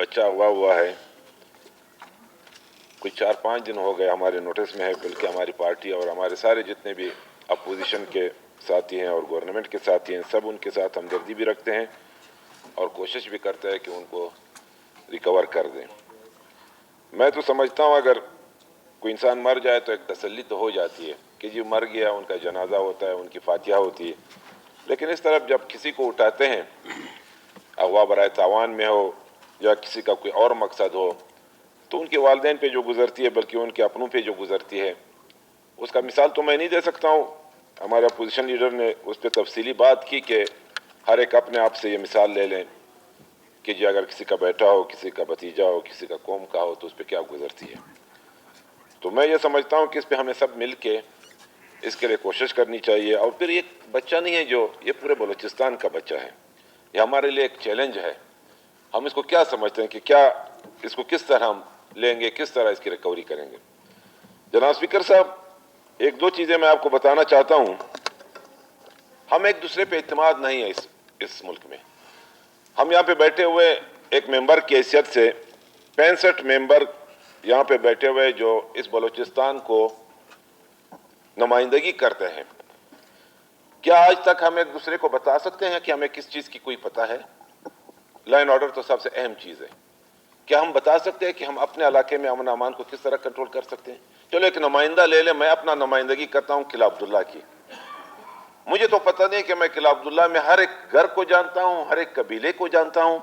बच्चा हुआ है, कुछ 4-5 दिन हो गए हमारे नोटिस में है, बल्कि हमारी पार्टी और हमारे सारे जितने भी अपोजिशन के साथी हैं और गवर्नमेंट के साथी हैं, सब उनके साथ हमदर्दी भी रखते हैं और कोशिश भी करते हैं कि उनको रिकवर कर दें। मैं तो समझता हूँ अगर कोई इंसान मर जाए तो एक तसल्ली तो हो जाती है कि जी मर गया, उनका जनाजा होता है, उनकी फातिहा होती है। लेकिन इस तरफ जब किसी को उठाते हैं, अगवा बराए तावान में हो या किसी का कोई और मकसद हो, तो उनके वालिदैन पे जो गुजरती है, बल्कि उनके अपनों पे जो गुजरती है, उसका मिसाल तो मैं नहीं दे सकता हूँ। हमारे अपोजिशन लीडर ने उस पर तफसीली बात की कि हर एक अपने आप से ये मिसाल ले लें कि जी अगर किसी का बेटा हो, किसी का भतीजा हो, किसी का कौम का हो, तो उस पर क्या गुजरती है। तो मैं ये समझता हूँ कि इस पर हमें सब मिल के इसके लिए कोशिश करनी चाहिए। और फिर ये बच्चा नहीं है जो, ये पूरे बलूचिस्तान का बच्चा है, ये हमारे लिए एक चैलेंज है। हम इसको क्या समझते हैं कि क्या इसको किस तरह हम लेंगे, किस तरह इसकी रिकवरी करेंगे। जनाब स्पीकर साहब, एक दो चीज़ें मैं आपको बताना चाहता हूँ। हम एक दूसरे पे इत्मीनाद नहीं है इस मुल्क में। हम यहाँ पे बैठे हुए एक मेंबर की हैसियत से 65 मेंबर यहाँ पे बैठे हुए जो इस बलूचिस्तान को नुमाइंदगी करते हैं, क्या आज तक हम एक दूसरे को बता सकते हैं कि हमें किस चीज़ की कोई पता है? लॉ एंड ऑर्डर तो सबसे अहम चीज़ है। क्या हम बता सकते हैं कि हम अपने इलाके में अमन अमान को किस तरह कंट्रोल कर सकते हैं? चलो एक नुमाइंदा ले लें, मैं अपना नुमाइंदगी करता हूँ किला अब्दुल्ला की। मुझे तो पता नहीं कि मैं किला अब्दुल्ला में हर एक घर को जानता हूँ, हर एक कबीले को जानता हूँ,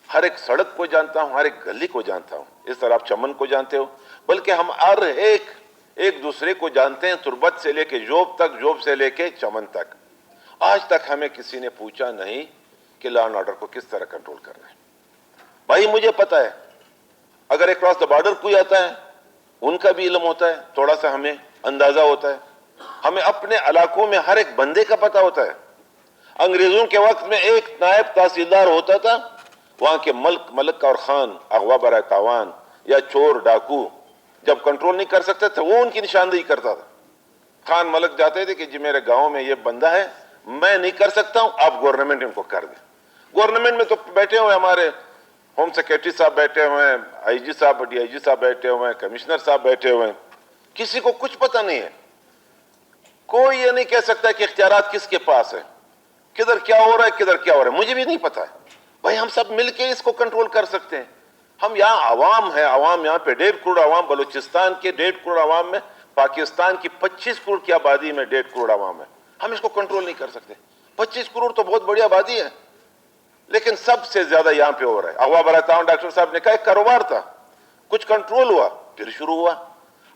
हर एक सड़क को जानता हूँ, हर एक गली को जानता हूँ। इस तरह आप चमन को जानते हो, बल्कि हम हर एक दूसरे को जानते हैं, तुरबत से लेके जोब तक, जोब से लेके चमन तक। आज तक हमें किसी ने पूछा नहीं कि लॉ एंड ऑर्डर को किस तरह कंट्रोल करना है। भाई मुझे पता है, अगर अक्रॉस द बॉर्डर कोई आता है, उनका भी इल्म होता है, थोड़ा सा हमें अंदाजा होता है। हमें अपने इलाकों में हर एक बंदे का पता होता है। अंग्रेजों के वक्त में एक नायब तहसीलदार होता था, वहां के मलक और खान अगवा बराए तावान या चोर डाकू जब कंट्रोल नहीं कर सकते थे, वो उनकी निशानदेही करता था। खान मलक जाते थे कि जी मेरे गांव में ये बंदा है, मैं नहीं कर सकता हूं, आप गवर्नमेंट इनको कर दे। गवर्नमेंट में तो बैठे हुए हमारे होम सेक्रेटरी साहब बैठे हुए हैं, आईजी साहब, डीआईजी साहब बैठे हुए हैं, कमिश्नर साहब बैठे हुए हैं, किसी को कुछ पता नहीं है। कोई ये नहीं कह सकता कि इख्तियारात किसके पास है, किधर क्या हो रहा है, किधर क्या हो रहा है, मुझे भी नहीं पता है। भाई हम सब मिलके इसको कंट्रोल कर सकते हैं। हम यहाँ आवाम है, आवाम यहाँ पे 1.5 करोड़ आवाम, बलूचिस्तान के 1.5 करोड़ आवाम में, पाकिस्तान की 25 करोड़ की आबादी में 1.5 करोड़ आवाम है। हम इसको कंट्रोल नहीं कर सकते। 25 करोड़ तो बहुत बड़ी आबादी है, लेकिन सबसे ज्यादा यहाँ पे हो रहा है। अगवा बराए तावान डॉक्टर साहब ने कहा एक कारोबार था, कुछ कंट्रोल हुआ, फिर शुरू हुआ।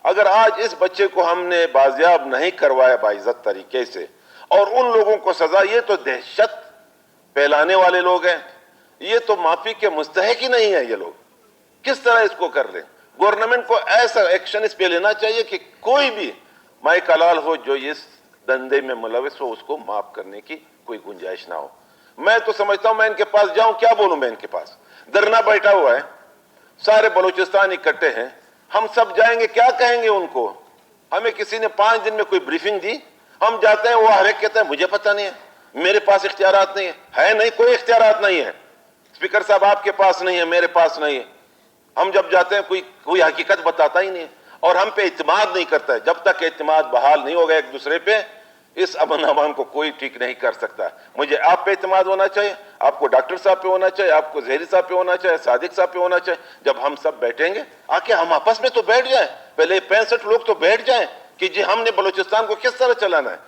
अगर आज इस बच्चे को हमने बाजियाब नहीं करवाया बाइज्जत तरीके से, और उन लोगों को सजा, ये तो दहशत फैलाने वाले लोग हैं, ये तो माफी के मुस्तहिक ही नहीं है। ये लोग किस तरह इसको कर रहे हैं? गवर्नमेंट को ऐसा एक्शन इस पे लेना चाहिए कि कोई भी माई कलाल हो जो इस धंधे में मुलविस हो, उसको माफ करने की कोई गुंजाइश ना हो। मैं तो समझता हूं मैं इनके पास जाऊं, क्या बोलूं मैं इनके पास? धरना बैठा हुआ है, सारे बलूचिस्तान इकट्ठे हैं, हम सब जाएंगे, क्या कहेंगे उनको? हमें किसी ने 5 दिन में कोई ब्रीफिंग दी, हम जाते हैं, वो हर एक कहता है मुझे पता नहीं है, मेरे पास इख्तियारात नहीं है नहीं, कोई इख्तियारात नहीं है। स्पीकर साहब आपके पास नहीं है, मेरे पास नहीं है। हम जब जाते हैं कोई हकीकत बताता ही नहीं है, और हम पे इत्मीनाद नहीं करता है। जब तक इत्मीनाद बहाल नहीं होगा एक दूसरे पे, इस अमन अमान को कोई ठीक नहीं कर सकता। मुझे आप पे इत्मीनाद होना चाहिए, आपको डॉक्टर साहब पे होना चाहिए, आपको जहरी साहब पे होना चाहिए, सादिक साहब पे होना चाहिए। जब हम सब बैठेंगे, आके हम आपस में तो बैठ जाएं, पहले 65 लोग तो बैठ जाएं कि जी हमने बलूचिस्तान को किस तरह चलाना है।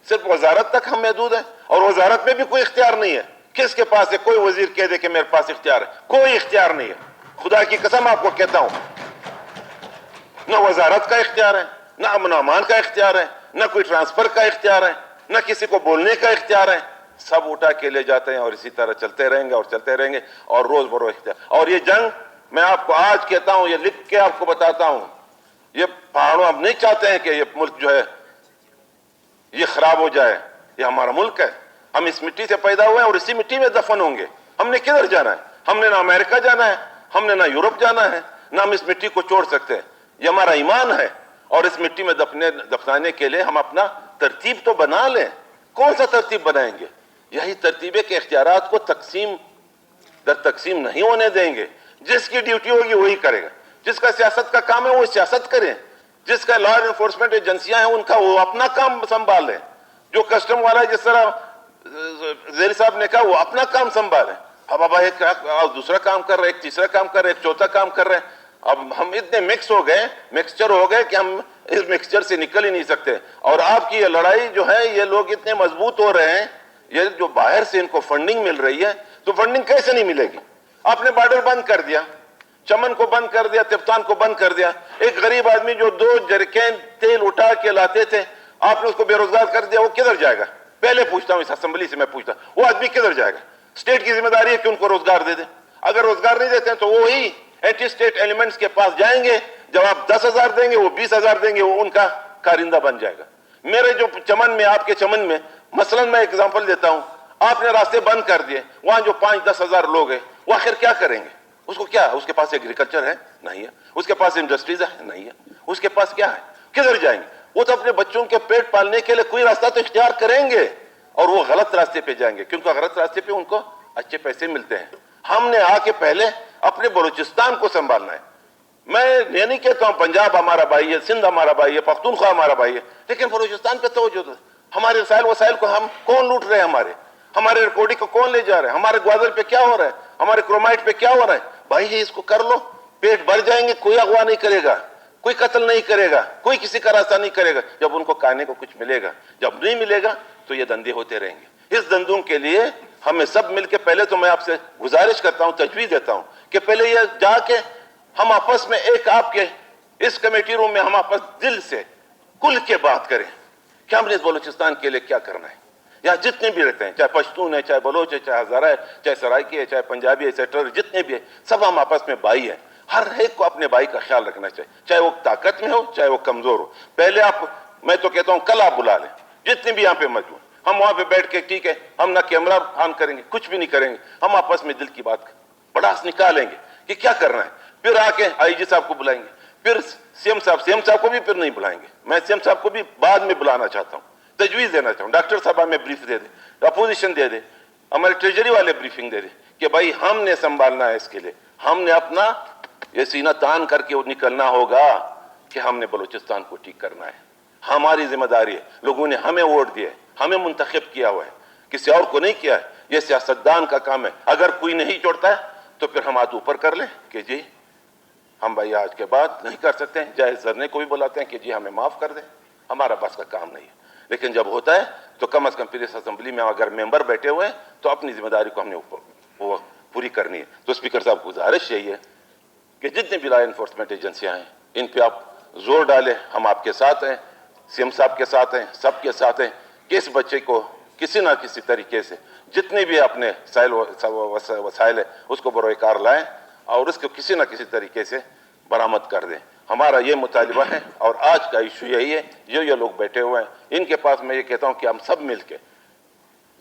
सिर्फ वजारत तक हम महदूद है, और वजारत में भी कोई इख्तियार नहीं है। किसके पास है? कोई वजीर कह दे कि मेरे पास इख्तियार है, कोई इख्तियार नहीं है। खुदा की कसम आपको कहता हूं, न वजारत का इख्तियार है, न अमन अमान का इख्तियार है, न कोई ट्रांसफर का इख्तियार है, न किसी को बोलने का इख्तियार है। सब उठा के ले जाते हैं और इसी तरह चलते रहेंगे और चलते रहेंगे, और रोज बरोज इख्तियार। और ये जंग मैं आपको आज कहता हूं, ये लिख के आपको बताता हूं, ये पहाड़ों हम नहीं चाहते हैं कि ये मुल्क जो है ये खराब हो जाए। ये हमारा मुल्क है, हम इस मिट्टी से पैदा हुए हैं और इसी मिट्टी में दफन होंगे। हमने किधर जाना है? हमने ना अमेरिका जाना है, हमने ना यूरोप जाना है, ना हम इस मिट्टी को छोड़ सकते हैं। ये हमारा ईमान है, और इस मिट्टी में दफनाने के लिए हम अपना तरतीब तो बना लें। कौन सा तरतीब बनाएंगे? यही तरतीब है कि इख्तियारात को तकसीम در تقسیم نہیں ہونے دیں گے. جس کی ڈیوٹی ہوگی وہی کرے گا. جس کا سیاست کا کام ہے وہ سیاست کریں. جس کا لا انفورسمنٹ ایجنسیاں ہیں ان کا وہ اپنا کام سنبھالیں. جو کسٹم والا جس طرح زیر صاحب نے کہا وہ اپنا کام سنبھالیں. اب ایک دوسرا کام کر رہے, ایک تیسرا کام کر رہے, ایک چوتھا کام کر رہے ہیں. اب ہم اتنے مکسچر ہو گئے کہ ہم اس مکسچر سے نکل ہی نہیں سکتے. اور آپ کی یہ لڑائی جو ہے, یہ لوگ اتنے مضبوط ہو رہے ہیں, یہ جو باہر سے ان کو فنڈنگ مل رہی ہے, تو فنڈنگ کیسے نہیں ملے گی؟ آپ نے بارڈر بند کر دیا, چمن کو بند کر دیا, تفتان کو بند کر دیا. ایک غریب آدمی جو 2 جرکین تیل اٹھا کے لاتے تھے, آپ نے اس کو بے روزگار کر دیا. وہ کدھر جائے گا؟ پہلے پوچھتا ہوں, اس اسمبلی سے میں پوچھتا ہوں, وہ آدمی کدھر جائے گا؟ اسٹیٹ کی ذمہ داری ہے کہ ان کو روزگار دے دیں. اگر روزگار نہیں دیتے ہیں تو وہی اینٹی اسٹیٹ ایلیمنٹس کے پاس جائیں گے. جب آپ 10,000 دیں گے, وہ 20,000 دیں گے, وہ ان کا کارندہ بن جائے گا. میرے جو چمن میں, آپ کے چمن میں, مثلا میں اگزامپل دیتا ہوں, آپ نے راستے بند کر دیے, وہاں جو 5-10 ہزار لوگ ہیں وہ آخر کیا کریں گے؟ اس کو کیا, اس کے پاس ایگریکلچر ہے؟ نہیں ہے. اس کے پاس انڈسٹریز ہے؟ نہیں ہے. اس کے پاس کیا ہے؟ کدھر جائیں گے؟ وہ تو اپنے بچوں کے پیٹ پالنے کے لیے کوئی راستہ تو اختیار کریں گے, اور وہ غلط راستے پہ جائیں گے, کیونکہ غلط راستے پہ ان کو اچھے پیسے ملتے ہیں. ہم نے آ کے پہلے اپنے بلوچستان کو سنبھالنا ہے. میں یہ نہیں کہتا ہوں پنجاب ہمارا بھائی ہے, سندھ ہمارا بھائی ہے, پختونخوا ہمارا بھائی ہے, لیکن بلوچستان پہ توجہ دو. ہمارے وسائل کو ہم کون لوٹ رہے ہیں؟ ہمارے ریکارڈی کو کون لے جا رہے ہیں؟ ہمارے گوادر پہ کیا ہو رہا ہے؟ ہمارے کرومائٹ پہ کیا ہو رہا ہے؟ بھائی اس کو کر لو, پیٹ بھر جائیں گے, کوئی اغوا نہیں کرے گا, کوئی قتل نہیں کرے گا, کوئی کسی کا راستہ نہیں کرے گا. جب ان کو کھانے کو کچھ ملے گا, جب نہیں ملے گا تو یہ دندے ہوتے رہیں گے. اس دندوں کے لیے ہمیں سب مل کے, پہلے تو میں آپ سے گزارش کرتا ہوں, تجویز دیتا ہوں کہ پہلے یہ جا کے ہم آپس میں ایک آپ کے اس کمیٹی روم میں ہم آپس دل سے کل کے بات کریں کہ ہم نے اس بلوچستان کے لیے کیا کرنا ہے. یا جتنے بھی رہتے ہیں, چاہے پشتون ہے, چاہے بلوچ ہے, چاہے ہزارہ ہے, چاہے سرائکی ہے, چاہے پنجابی ہے, چاہے جتنے بھی ہیں, سب ہم آپس میں بھائی ہیں. ہر ایک کو اپنے بھائی کا خیال رکھنا چاہیے, چاہے وہ طاقت میں ہو, چاہے وہ کمزور ہو. پہلے آپ, میں تو کہتا ہوں کل آپ بلا لیں جتنے بھی یہاں پہ موجود, ہم وہاں پہ بیٹھ کے, ٹھیک ہے, ہم نہ کیمرہ آن کریں گے, کچھ بھی نہیں کریں گے, ہم آپس میں دل کی بات بڑاس نکالیں گے کہ کیا کرنا ہے. پھر آ کے آئی جی صاحب کو بلائیں گے, پھر سی ایم صاحب کو بھی پھر نہیں بلائیں گے. میں سی ایم صاحب کو بھی بعد میں بلانا چاہتا ہوں, تجویز دینا چاہوں. ڈاکٹر صاحب ہمیں بریف دے دیں, اپوزیشن دے دیں, ہمارے ٹریجری والے بریفنگ دے دیں کہ بھائی ہم نے سنبھالنا ہے. اس کے لیے ہم نے اپنا یہ سینہ تان کر کے نکلنا ہوگا کہ ہم نے بلوچستان کو ٹھیک کرنا ہے. ہماری ذمہ داری ہے. لوگوں نے ہمیں ووٹ دیے, ہمیں منتخب کیا ہوا ہے, کسی اور کو نہیں کیا ہے. یہ سیاستدان کا کام ہے. اگر کوئی نہیں چھوڑتا ہے تو پھر ہم ہاتھ اوپر کر لیں کہ جی ہم بھائی آج کے بعد نہیں کر سکتے ہیں. جائز دھرنے کو بھی بلاتے ہیں کہ جی ہمیں معاف کر دیں, ہمارا بس کا کام نہیں ہے. لیکن جب ہوتا ہے تو کم از کم پھر اس اسمبلی میں اگر ممبر بیٹھے ہوئے ہیں تو اپنی ذمہ داری کو ہم نے وہ پوری کرنی ہے. تو اسپیکر صاحب کو گزارش یہی ہے کہ جتنے بھی لا انفورسمنٹ ایجنسیاں ہیں ان پہ آپ زور ڈالیں. ہم آپ کے ساتھ ہیں, سی ایم صاحب کے ساتھ ہیں, سب کے ساتھ ہیں کہ اس بچے کو کسی نہ کسی طریقے سے جتنے بھی اپنے وسائل ہیں اس کو بروئے کار لائیں اور اس کو کسی نہ کسی طریقے سے برآمد کر دیں. ہمارا یہ مطالبہ ہے. اور آج کا ایشو یہی ہے, یہ لوگ بیٹھے ہوئے ہیں ان کے پاس میں یہ کہتا ہوں کہ ہم سب مل کے,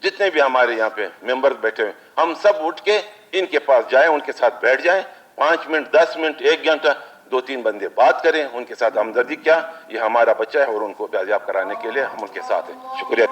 جتنے بھی ہمارے یہاں پہ ممبر بیٹھے ہوئے, ہم سب اٹھ کے ان کے پاس جائیں, ان کے ساتھ بیٹھ جائیں, 5 منٹ 10 منٹ 1 گھنٹہ 2-3 بندے بات کریں, ان کے ساتھ ہمدردی کیا, یہ ہمارا بچہ ہے اور ان کو بازیاب کرانے کے لیے ہم ان کے ساتھ ہیں. شکریہ.